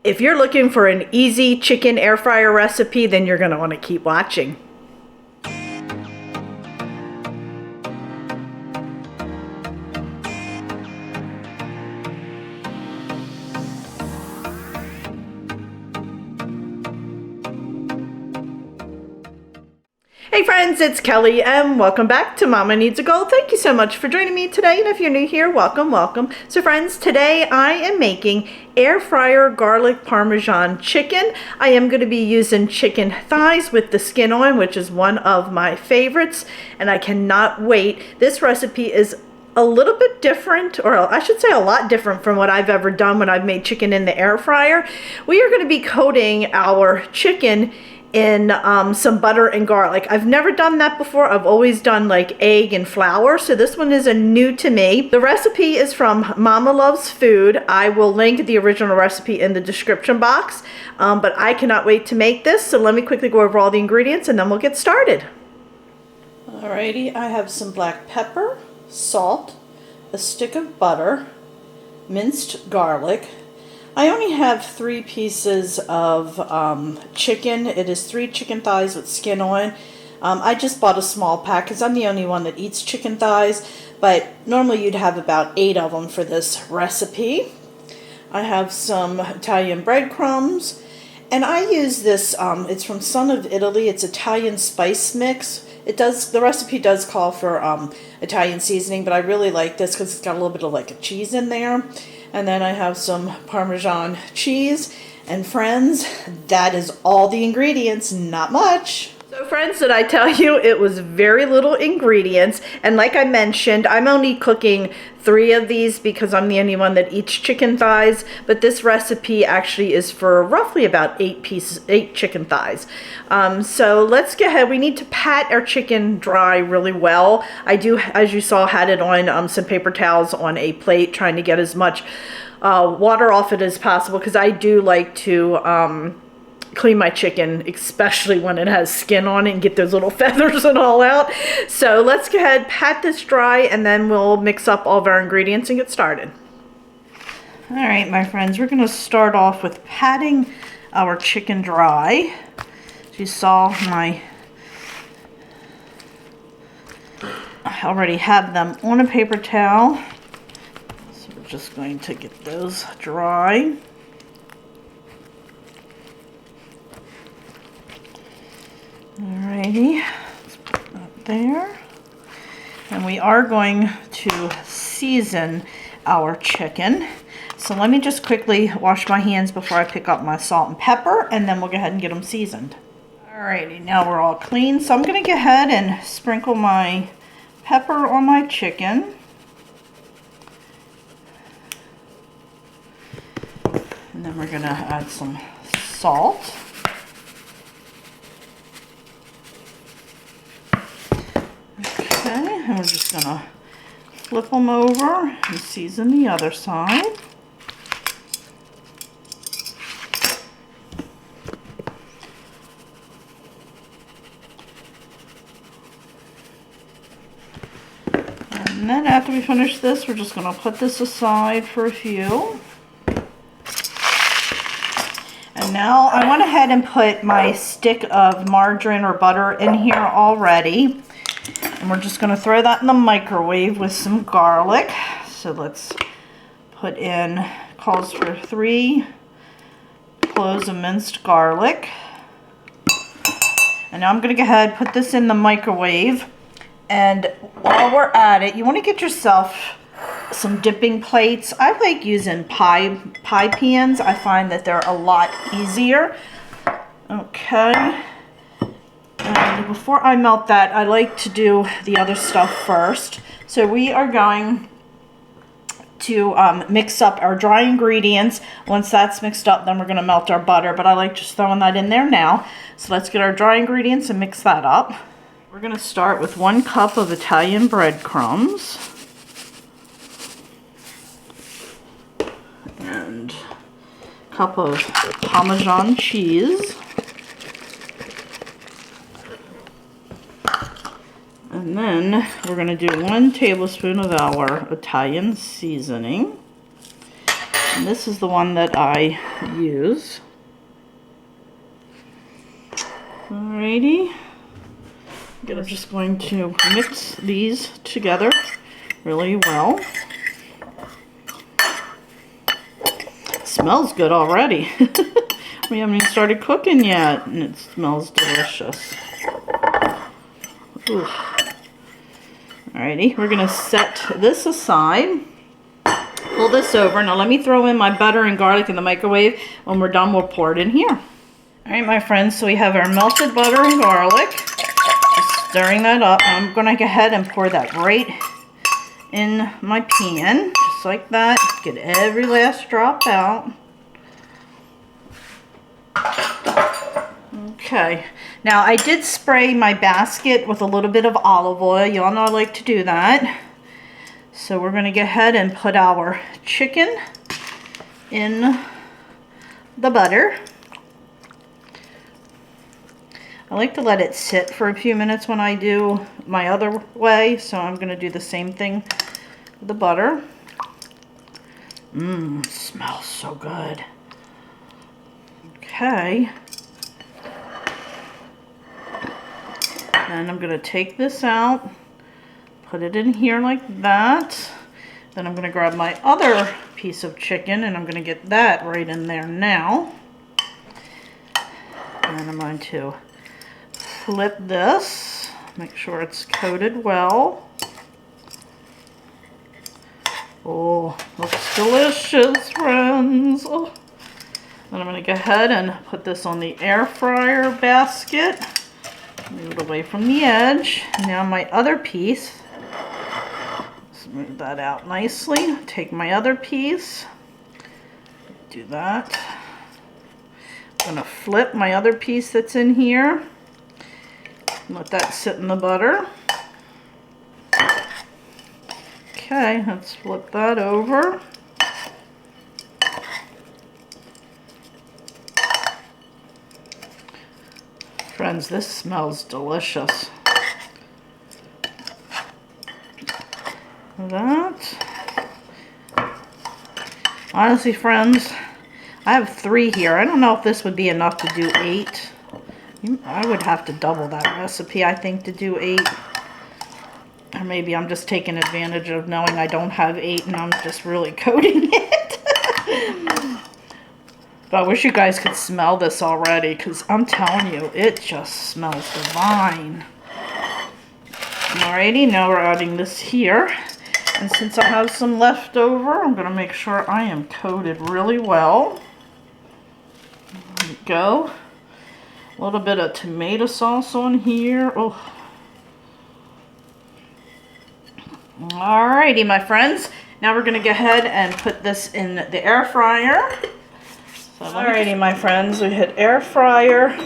If you're looking for an easy chicken air fryer recipe, then you're going to want to keep watching. Hey friends, it's Kelly and welcome back to Mama Needs a Goal. Thank you so much for joining me today, and if you're new here, welcome, welcome. So friends, today I am making air fryer garlic Parmesan chicken. I am going to be using chicken thighs with the skin on, which is one of my favorites, and I cannot wait. This recipe is a little bit different, or I should say a lot different from what I've ever done when I've made chicken in the air fryer. We are going to be coating our chicken in some butter and garlic. I've never done that before. I've always done like egg and flour, so this one is a new to me. The recipe is from Mama Loves Food. I will link the original recipe in the description box, but I cannot wait to make this. So let me quickly go over all the ingredients and then we'll get started. Alrighty, I have some black pepper, salt, a stick of butter, minced garlic. I only have 3 pieces of chicken. It is 3 chicken thighs with skin on. I just bought a small pack because I'm the only one that eats chicken thighs, but normally you'd have about 8 of them for this recipe. I have some Italian breadcrumbs, and I use this, it's from Son of Italy. It's Italian spice mix. The recipe does call for Italian seasoning, but I really like this because it's got a little bit of like a cheese in there. And then I have some Parmesan cheese. And friends, that is all the ingredients, not much. So friends, did I tell you it was very little ingredients? And like I mentioned, I'm only cooking 3 of these because I'm the only one that eats chicken thighs. But this recipe actually is for roughly about 8 chicken thighs. So let's go ahead. We need to pat our chicken dry really well. I do, as you saw, had it on some paper towels on a plate, trying to get as much water off it as possible, because I do like to clean my chicken, especially when it has skin on it, and get those little feathers and all out. So let's go ahead, pat this dry, and then we'll mix up all of our ingredients and get started. All right, my friends, we're going to start off with patting our chicken dry. As you saw, I already have them on a paper towel. So we're just going to get those dry. Alrighty, let's put that there. And we are going to season our chicken. So let me just quickly wash my hands before I pick up my salt and pepper, and then we'll go ahead and get them seasoned. Alrighty, now we're all clean. So I'm going to go ahead and sprinkle my pepper on my chicken. And then we're going to add some salt. Okay, and we're just going to flip them over and season the other side. And then after we finish this, we're just going to put this aside for a few. And now I went ahead and put my stick of margarine or butter in here already. And we're just going to throw that in the microwave with some garlic. So let's put in, calls for 3 cloves of minced garlic. And now I'm going to go ahead and put this in the microwave. And while we're at it, you want to get yourself some dipping plates. I like using pie pans. I find that they're a lot easier. Okay. And before I melt that, I like to do the other stuff first. So we are going to mix up our dry ingredients. Once that's mixed up, then we're going to melt our butter. But I like just throwing that in there now. So let's get our dry ingredients and mix that up. We're going to start with 1 cup of Italian breadcrumbs. And a cup of Parmesan cheese. And then we're going to do 1 tablespoon of our Italian seasoning. And this is the one that I use. Alrighty. I'm just going to mix these together really well. It smells good already. We haven't even started cooking yet, and it smells delicious. Ooh. Alrighty, we're gonna set this aside. Pull this over. Now let me throw in my butter and garlic in the microwave. When we're done, we'll pour it in here. Alright, my friends, so we have our melted butter and garlic. Just stirring that up. I'm gonna go ahead and pour that right in my pan, just like that. Get every last drop out. Okay, now I did spray my basket with a little bit of olive oil. Y'all know I like to do that. So we're gonna go ahead and put our chicken in the butter. I like to let it sit for a few minutes when I do my other way, so I'm gonna do the same thing with the butter. Mmm, smells so good. Okay. And I'm gonna take this out, put it in here like that. Then I'm gonna grab my other piece of chicken and I'm gonna get that right in there now. And I'm going to flip this, make sure it's coated well. Oh, looks delicious, friends. Oh. Then I'm going to go ahead and put this on the air fryer basket. Move it away from the edge. Now my other piece, let's move that out nicely. Take my other piece, do that. I'm going to flip my other piece that's in here. Let that sit in the butter. Okay, let's flip that over. Friends, this smells delicious. That. Honestly, friends, I have 3 here. I don't know if this would be enough to do 8. I would have to double that recipe, I think, to do 8. Or maybe I'm just taking advantage of knowing I don't have 8 and I'm just really coating it. But I wish you guys could smell this already, because I'm telling you, it just smells divine. Alrighty, now we're adding this here. And since I have some left over, I'm going to make sure I am coated really well. There we go. A little bit of tomato sauce on here. Oh. Alrighty, my friends. Now we're going to go ahead and put this in the air fryer. So alrighty, my friends. We hit air fryer.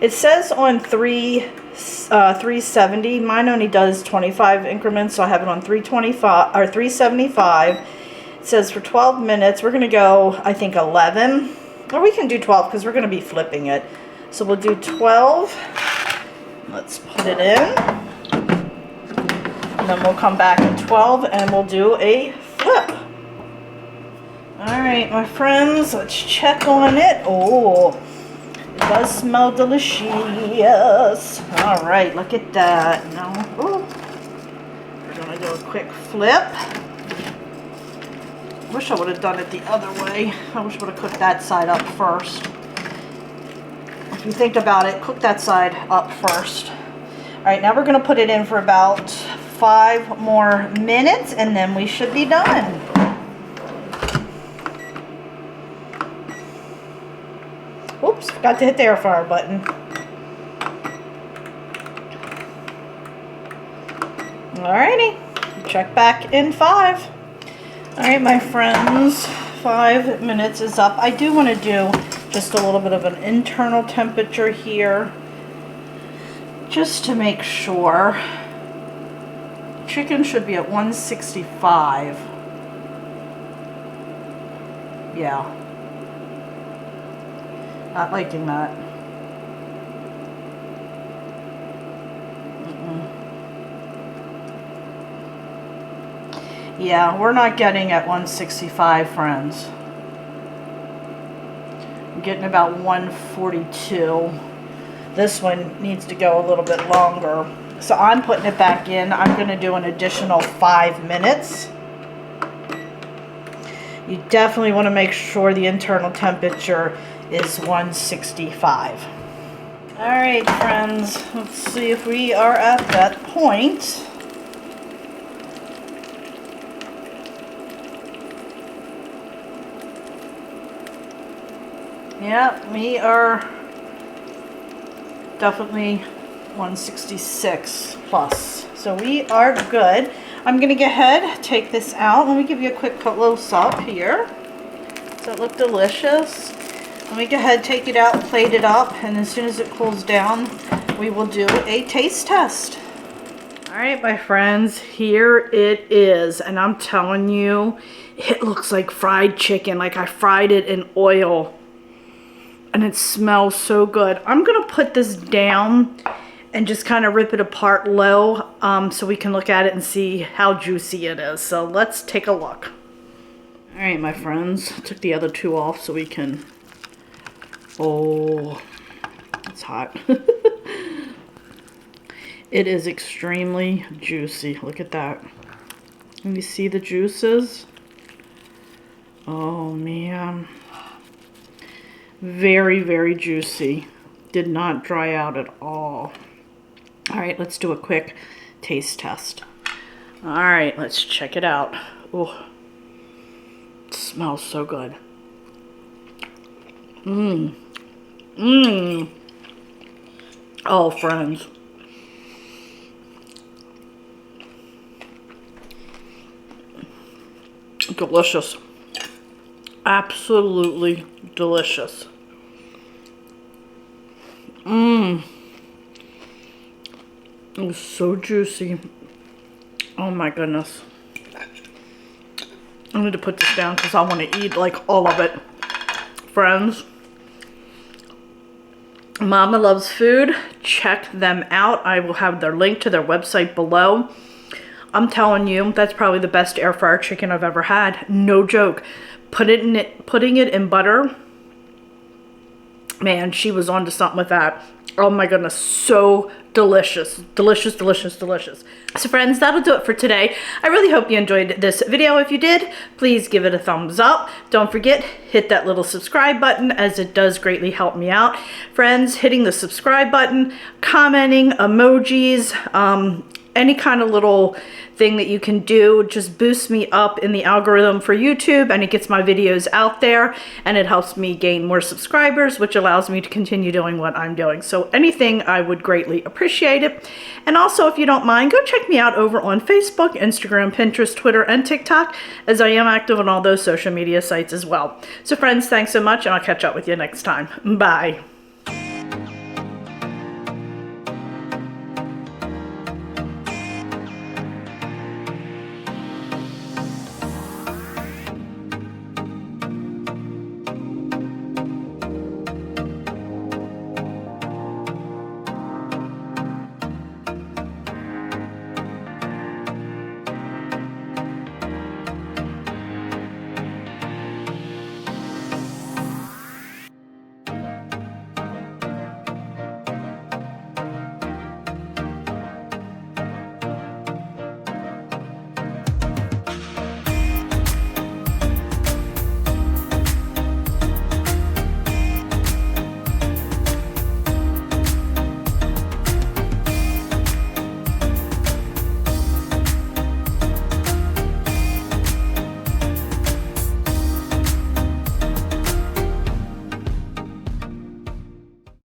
It says on 370. Mine only does 25 increments, so I have it on 325 or 375. It says for 12 minutes. We're going to go, I think, 11. Or we can do 12 because we're going to be flipping it. So we'll do 12. Let's put it in. And then we'll come back at 12 and we'll do a flip. Alright, my friends, let's check on it. Oh, it does smell delicious. Alright, look at that. Now, ooh, we're going to do a quick flip. Wish I would have done it the other way. I wish I would have cooked that side up first. If you think about it, cook that side up first. Alright, now we're going to put it in for about 5 more minutes and then we should be done. Oops, forgot to hit the air fryer button. Alrighty, check back in 5. Alright, my friends, 5 minutes is up. I do want to do just a little bit of an internal temperature here, just to make sure. Chicken should be at 165. Yeah. Not liking that. Yeah, we're not getting at 165, friends. getting about 142. This one needs to go a little bit longer. So I'm putting it back in. I'm going to do an additional 5 minutes. You definitely want to make sure the internal temperature is 165. All right, friends, let's see if we are at that point. Yeah, we are definitely 166 plus. So we are good. I'm going to go ahead, take this out. Let me give you a quick close up here. Does that look delicious? Let me go ahead, take it out, plate it up, and as soon as it cools down, we will do a taste test. All right, my friends, here it is. And I'm telling you, it looks like fried chicken, like I fried it in oil. And it smells so good. I'm gonna put this down and just kind of rip it apart low so we can look at it and see how juicy it is. So let's take a look. All right, my friends, took the other two off so we can, oh, it's hot. It is extremely juicy. Look at that. Can you see the juices? Oh man. Very, very juicy. Did not dry out at all. All right, let's do a quick taste test. All right, let's check it out. Oh, it smells so good. Mmm. Mmm. Oh, friends. Delicious. Absolutely delicious. Mmm. It was so juicy. Oh my goodness. I need to put this down because I want to eat like all of it. Friends, Mama Loves Food. Check them out. I will have their link to their website below. I'm telling you, that's probably the best air fryer chicken I've ever had. No joke. Putting it in butter. Man, she was onto something with that. Oh my goodness, so delicious. Delicious, delicious, delicious. So friends, that'll do it for today. I really hope you enjoyed this video. If you did, please give it a thumbs up. Don't forget, hit that little subscribe button as it does greatly help me out. Friends, hitting the subscribe button, commenting, emojis, any kind of little thing that you can do just boosts me up in the algorithm for YouTube, and it gets my videos out there, and it helps me gain more subscribers, which allows me to continue doing what I'm doing. So anything, I would greatly appreciate it. And also, if you don't mind, go check me out over on Facebook, Instagram, Pinterest, Twitter, and TikTok, as I am active on all those social media sites as well. So friends, thanks so much, and I'll catch up with you next time. Bye.